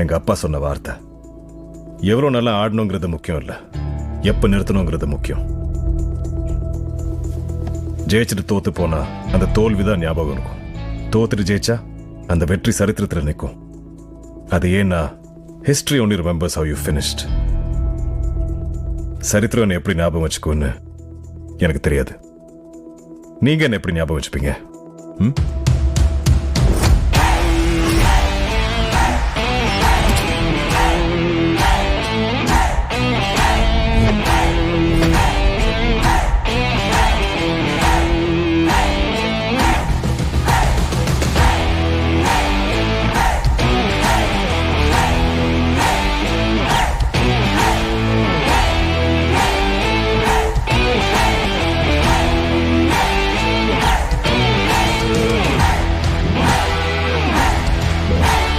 எங்க அப்பா சொன்ன வார்த்தை. எவ்வளோ நல்லா ஆடணுங்கிறது முக்கியம் இல்லை, எப்போ நிறுத்தணுங்கிறது முக்கியம். ஜெயிச்சுட்டு தோத்து போனா அந்த தோல்விதான் ஞாபகம் இருக்கும். தோத்துட்டு ஜெயிச்சா அந்த வெற்றி சரித்திரத்தில் நிற்கும். அது ஏன்னா history only remembers how you finished. சரித்திரம் எப்படி ஞாபகம் வச்சுக்கோன்னு எனக்கு தெரியாது. நீங்க என்ன எப்படி ஞாபகம் வச்சுப்பீங்க?